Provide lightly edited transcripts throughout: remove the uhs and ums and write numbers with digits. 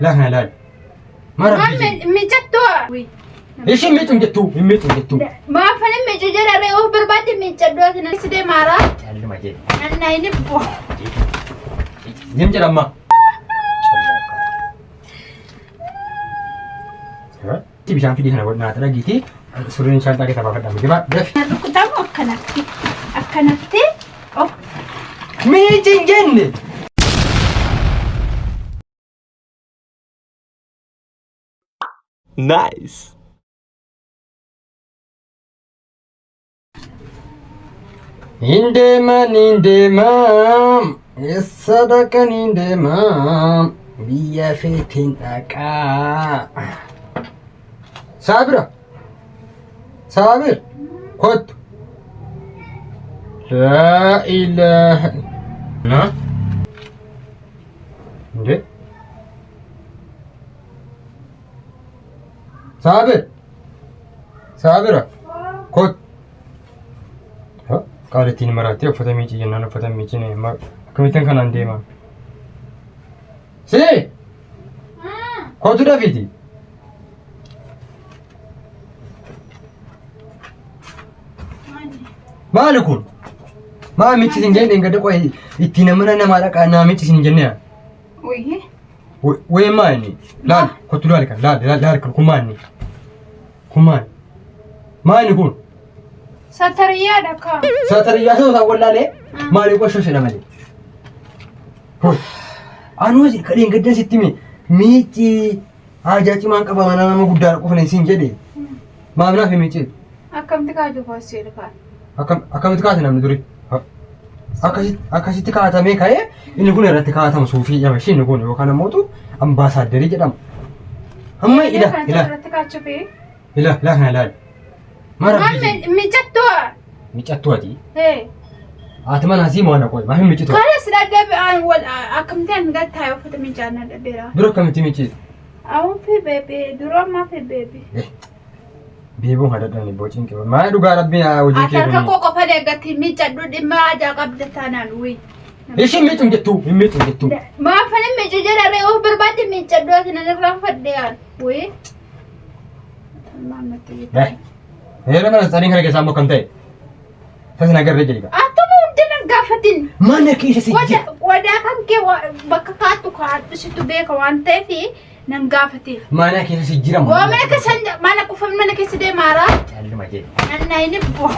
لا لا ما ربي ميجتو ايش ميتم جتو ما فنم ميججر ريو برباد ميجدو كنا سدي مارا تعال ما جي انا ينبو جمجر اما ها تي بيشان في دي هنا ودنا تلاقيتي سورين شان تاكي تبع فدام دي با دف كنتم اكنتي او ميتين جنة Nice. Indemam Sadakan indemam Biya fetin aka Sabra Sabir Khud La ilaha Na Inde Sabir Sabira Khud قالت لي مراتي وفتى ميجي جنان وفتى ميجي ما كميتن كان عندي ما سي خذ دافيدي ما لكون ما ميجي سنجين إنك تقول إتينا منا نمارك أنا ميجي سنجينيا وين ماني لا خذ لك لا كمان ما نكون ساتريا دكا ساتريا سو ولا لي ما لي وشو شنو مالي هو انا وزي كدين قدن ستمي ميتي حاجاتي ما انقبا انا ما غدار قفني سنجدي ما بنا في ميتي اكم تكاجو فاسيركا اكم تكات نم دوري اكاسي تكات مي كاي ان كون رت تكات مسوفي يا ماشي نكون وكان موتو امباسادري جدام اما الى تكاتشو في لا ما ربي ميجتو دي ايه اتمنى زي ما انا كوي ما هي ميجتو خلاص لا دب ان ولا اكمتين قد تايو فتمي جانا دبيرا برو كم تيجي او في بيبي درو ما في بيبي بيبو هذا داني بوچين كي ما دوغا ربي وجي كي اترك كوكو فدغتي ميجدو دي ما اجا قبدتانا وي ايش ميتم جتو ما فنم ميججر ريو برباد ميجدو كنا نفرا فديان وي ما متي هي لما نستني هنا كسامو كنتي فسنا غير رجلي اتمو دنا غافتين ما نكيش سي ودا كان كي بككاتو كات ستو بيك وانتي في نغافتي ما نكيش سي جيرم وما كسن ما نكفم ما نكيس دي مارا تعال ما جي انا ينبو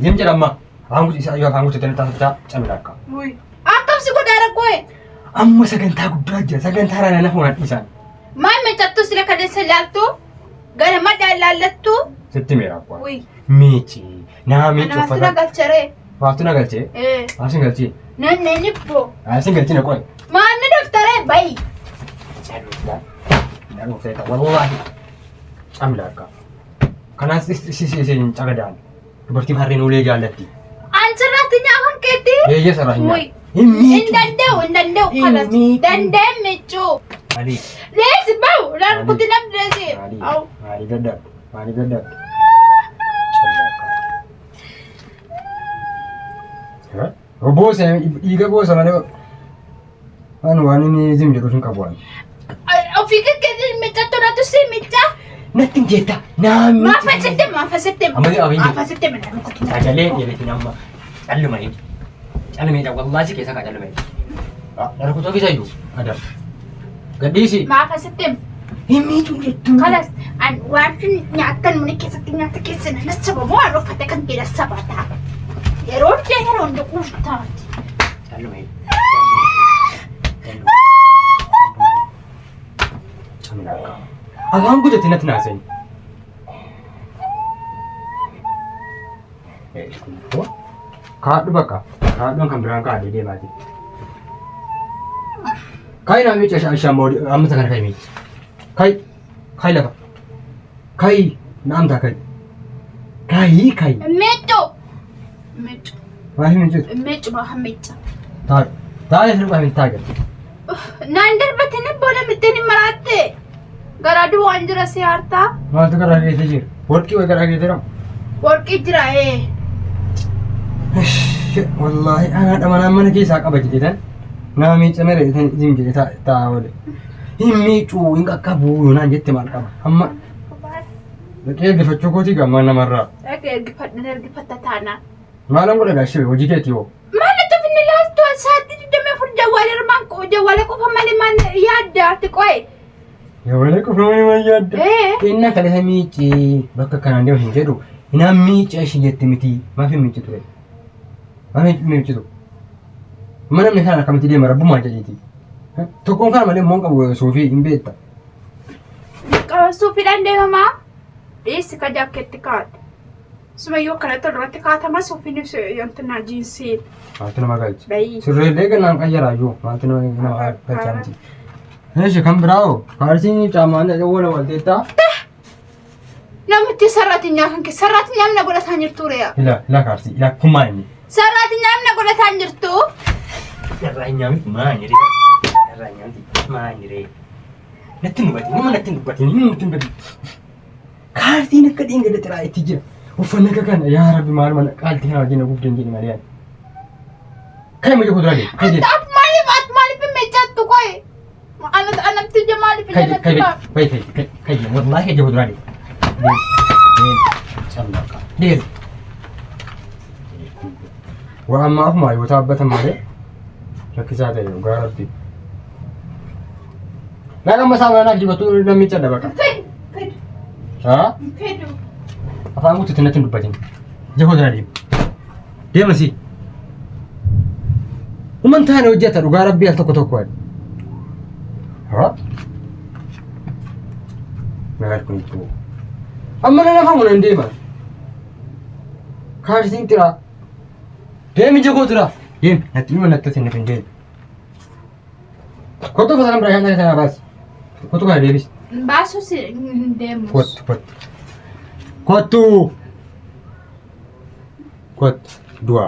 جمجر اما አንጉ ሲሳዩ አንጉ ተተንታታ ጨምላካ ወይ አከም ሲጎ ዳረቆይ አማ ሰገንታ ጉዳጀ ሰገንታ ራና ነፈው አዲሳን ማይ መጨቱ ስለከደሰላልቱ ገረ መዳላለቱ ስትሜራ አቋ ወይ ሚቺ ናሚ ጮፈታ ናጋቸሬ ዋቱና ገልቼ አሽን ገልቼ ነነንቦ አሽን ገልቼ ነው ቆይ ማን ደፍተሬ ባይ ናኑ ፈታ ወላሂ ጨምላካ ከናስ ሲሲሲን ጨገዳል ዱበርቲ ማሬ ነው ለጅ አለቲ አንችራትኛ አሁን ከዲ የሰራኛ ወይ እንደንደው ካላስ ደንደምጩ አሊ ለስ ባው ላልኩት ነብደዚ አው አሊ ገዳ ቦስ ይገቦስ ማለት አኑ ዋኒኒ ዝም ጀሩሽን ቀቧል አው ፊክር ከዲ መጨቶራቱ ሲሚጫ ነትን ጀታ ናሚ ማፈሰተም አመዲ አብኝ ማፈሰተም ታገለ የለቲና ማ ጨልማይ ጨልማይ ወላሂ ከሳ ጨልማይ አረኩቶ ጊዜዩ አዳ ገዲሲ ማፈሰተም የሚቱ ጀቱ خلاص ان وارفين نياكن من كيسكኛ ተከሰነ ነሰበው አሮ ፈተከን ገለሰባታ የሮድ የሮ እንደቁሽታ ጨልማይ ጨምላካ አሁን ጉድ ተነትናሰኝ ካዱ በቃ ካዱን ከምብራን ካዲ ደማቲ ካይና ሚጨ ሻሻሞዲ አምተ ከነ ካይ ሚጭ ካይ ለካ ካይ ናምታ ካይ ሜጮ ዋሂ ሚጭ ሜጮ ባህሜጫ ታይ ፍርባ ሚታገል ናንደር በተነ ቦለ ምተኒ መራቴ ገራዱ አንጅራ ሲያርታ ማንተ ገራዱ ይተጅር ወርቂ ወይ ገራዱ ይተራም ወርቂ ጅራኤ والله انا دمنا من كيس عقبه جديدن Nami camere zimje ta wale. Himmicu inga kabu yona jette mal qaba. Amma Laqee gifachuu kooti gamma namarraa. Laqee gifatta taana. Maalan godha gaashee hojii keetii hoo? Maaltu finni laastu saatti didame fur jawwaale irmaan jawwaale qofa malee maal yaadda ati qoe. Jawwaale qofa malee maal yaadda? Inna kale miici bakka kanaan deemu hin jedhu. Inaan miici ishee jette miti maaf hin miici ture? Maaf hin miici ture? Mana namni kana akkamitti deema rabbummaa jedheeti. Tokkoon kana malee moon qabu suufii hin beekta. Suufiidhaan deemamaa? Dhiyeessi ka jaaketti kaadha. Sumayyoo kanatti irratti kaatama suufiin yantinaa jiinsiin. Maaltu nama galchi? Bayii. Sirreellee gannaan qayyaraayyuu maaltu nama galchaa miti. Eeshi kan biraawoo kaarsiin caamaan wala walteettaa? Namichi sarraatinyaa kan keessa sarraatinyaa mina godhataan jirtu reeyaa. Ila kaarsii ila kummaa inni. Sarraatinyaa mina godhataan jirtu. Irraa nyaamti maanyiree. Irraa nyaamti maanyiree. Natti nubati nama natti nubati natti nubati. Kaartiin akka dhiingada tiraa itti jira. Uffanni akka kana yaa rabbi maal mana qaaltii kana wajjin naguuf dandeenye malee yaani. Kan ima jokoo duraalee. At maaliif meechattu qoye? Anamti ija maaliif ija natti Kai wallahi jokoo duraalee. Callaka. Dees. Waa ammaaf yoo taabbatan malee rakkisaa ta'e dhugaa rabbi. Naa amma saamanaaf dibatu namicha dabaqa. Haa? Fedhu. Afaan guutuutti natti hin dubbatin. Jehoo dura deemu. Deemasi. Uuman taane hojjeta dhugaa rabbii al tokko wayi. Haa? Maal kun itti amma na lafa mun deema. Kaarsiin tiraa. Deemi jehoo dura. Deemi natti hima natti hin deemu. Kottu fasalan biraa nyaata kana baasi. Kottu kana deebisi. Baasu si deemus. Kottu. Dua.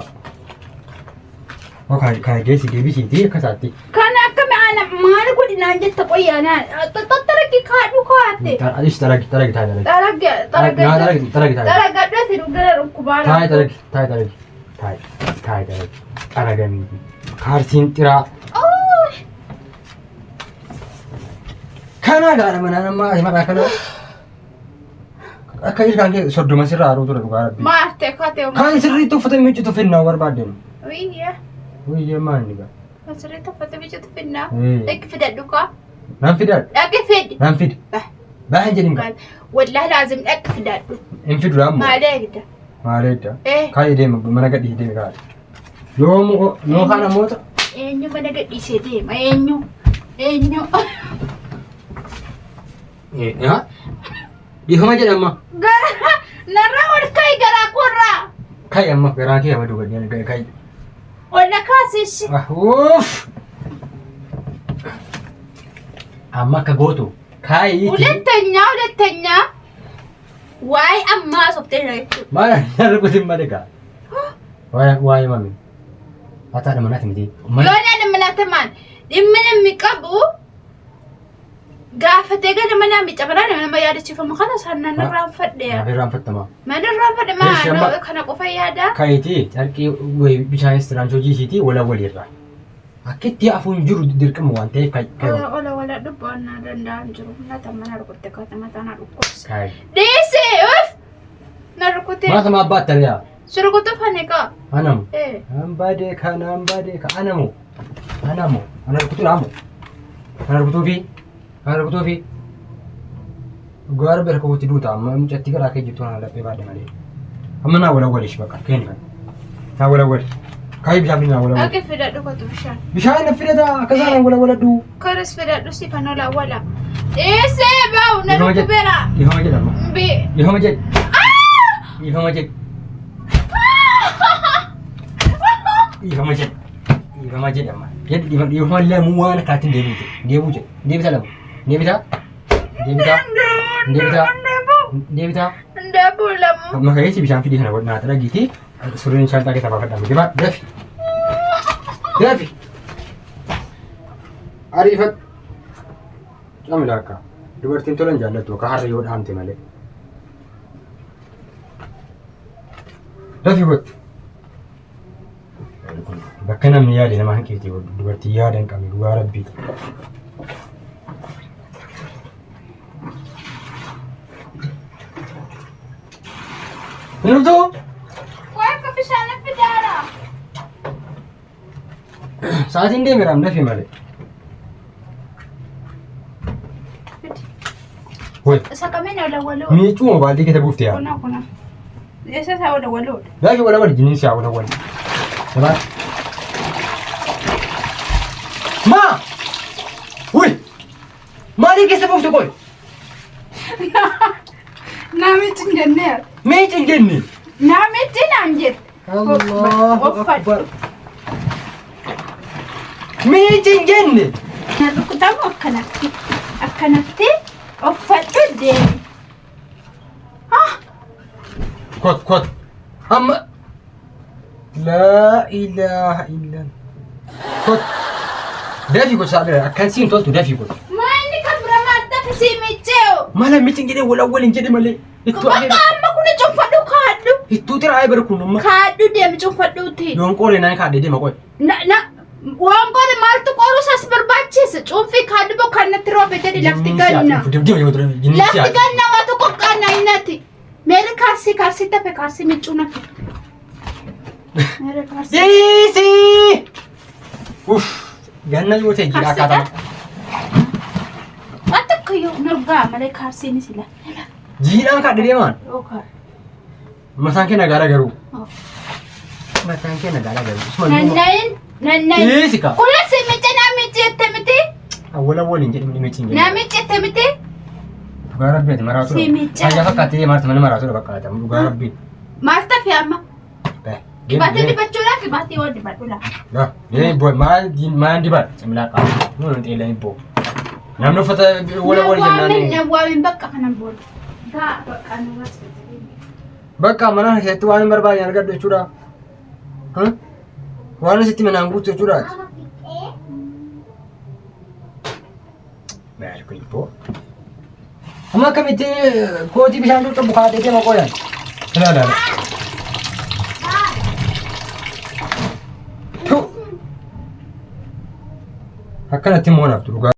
Kana geessi deebisiitii akkasaatti. Kana akkami ana maal godhinaan jetta qoyyaanaan tattaraki kaadhu kaate. Alis taragi taayidha. Daragadhati dhugdara dhukkubaadha. Taayidha. Aragamii. Kaarsiin tiraa. Kana gaara mana nama maqaa kana. Akka ilkaan kee soddoma sirraa haruu ture dhugaa rabbi. Maarte kaatee Kan sirriitti uffatee miiccitu finnaa barbaaddeenu. Wiyya. Wiyyee maanni gaa? Kan sirriitti uffatee miiccitu finnaa. Dhaqi fidadhu kaa. Naan fidaadhu. Dhaqi fidi. Naan fidi. Baahin jedhin gaa. Wallahi laazim dhaqi fidadhu. Hin fidu ammoo. Maalee gida. Maaleedda. Kaayee deema mana gadhiisee deeme gaa. Yoo kana moota. Eenyu mana gadhiisee deema eenyu. Dhiifama jedhama. Narra ol ka'i garaa korraa. Ka'i amma garaa kee abaduu gadhiyan ka'i. Ola kaasishi. Amma akka gootu ka'i. Hulatanya. Waa'ee ammaa softee jira jechuudha. Maal narra kutin madagaa. Waa'ee mami. Haataadha manaati miti. Yoo nyaanni manaatti maan dhimma namni qabu. Gaafatee gana mana miidha banaan nama yaadachiifamu kana sannaan irraan fadhee. Irraan fattama. Mana irraan fadhe maa kana qofa yaada. Kaayiti carqii bishaan istiraansi hojii isiitii walirraa. Akkitti hafuun jiru dirqama waan ta'eef Ola dubbanna danda'an jiru. Nata mana rukutte kaata mataan dhukkubsa. Deesee of na rukutte. Maata maa baata riyaa. Surukutu faneeka. Anamu. Hambadee ka anamu. Ana rukutu naamu. Ana rukutuu fi gaara beeku wuti duuta amma mucatti garaa kee jirtu naan laphee baadhe malee. Amma naa walawwalish baqa kenni kan. Naa walawwali. Kaayi bishaan naa walawwali. Akka fidadhu kotu bishaan. Bishaan na fidata akkasaan aan walawwaladhu. Karas fidadhu si kan ola wala. Eesee baa'u na dhukkubera. Dhiifama jedhama. Mbii. Dhiifama jedh. Dhiifama jedh. Dhiifama jedhama. Dhiifama lamuu waan akkaatiin deebuu jedhe. Deebita lamu. Deebita. Deebuu lamu. Makareessi bishaan fidii kana naa dharagiiti. Surreen shantaa keessa baafadhamu. Dafi. Ariifat. Camila akka. Dubartiin tolan jaallattu akka harra yoo dhaamte malee. Dafi gotti. bakka namni yaade nama hanqeeti dubartii yaada hin qabne dhugaa rabbii. Nurtuu Waa akka bishaan fidaara. sa'aatiin deemeeraam dafee malee. Wai Sakamina wala walo. miicuu mobaayilii keessa buuftee yaa. Kuna. Esa sa wala walo. Dafee wala wali jiniin siyaa wala wali. Sabaa. Maa! Wai! Maalii keessa buufte qoy? Namichi hin jenne. Miici hin jenne. Namichi naan jette. Allahu akbar. Miici hin jenne. Na rukutamu akkanatti. Akkanatti uffadhu deemi. Kot. Amma. Laa ilaaha illa. Kot. Dafii kot saadira akkan siin toltu dafii kot. Maanni kan bira maadda fi sii miicheo. Mala miici hin jedhee wal awwal hin jedhe malee. Bakka amma kun cuunfadhu kaadhu. Ittuu tira ayee bara kun amma. Kaadhu deemi cuunfadhuuti. Yoon qoree naan kaadhee deema qoy. Waan goone maaltu qoruu isaas barbaachisa. Cuunfii kaadhu boo kan natti roobe jedhi lafti ganna. Lafti ganna waa tokko qaana innati. Meeri kaarsii tafe kaarsii miccuu nafi. Meeri kaarsii. Jiisii! Uff! Ganna yoo ta'e jira akkaataa. Waan tokko yoo nurgaa malee kaarsiin sila. Jiidhaan kaadhee deemaan. Yookaan. Mataan kee nagaadha garuu. Mataan kee nagaadha garuu. Nannayin. Eesika. Kula si miccee namichi jette miti. Awwala waliin jedhee miici hin jedhe. Namichi jette miti. Dhugaa rabbiiti maraatu. Si miccee. Hajaa fakkaatee maarta mana maraatu fakkaata. Dhugaa rabbii. Maal tafe amma? Dibatee dibachuudhaaf dibatee waan dibadhudha. Maal dibaat? Cimilaa qabu. Nuun xeelaa hin boo'u. Namni uffata wala wal jennaan. Nawwaamin bakka kanan booda. Gaa bakka nuwas. Bakka mana keessatti waan hin barbaadne argadhu jechuudha. Waan asitti manaan guutu jechuudha. Maal kun ibboo? Amma akkamitti kootii bishaan tuuta bukaatee deema qoyan? Ilaala. Akkanatti immoo naaf dhugaa.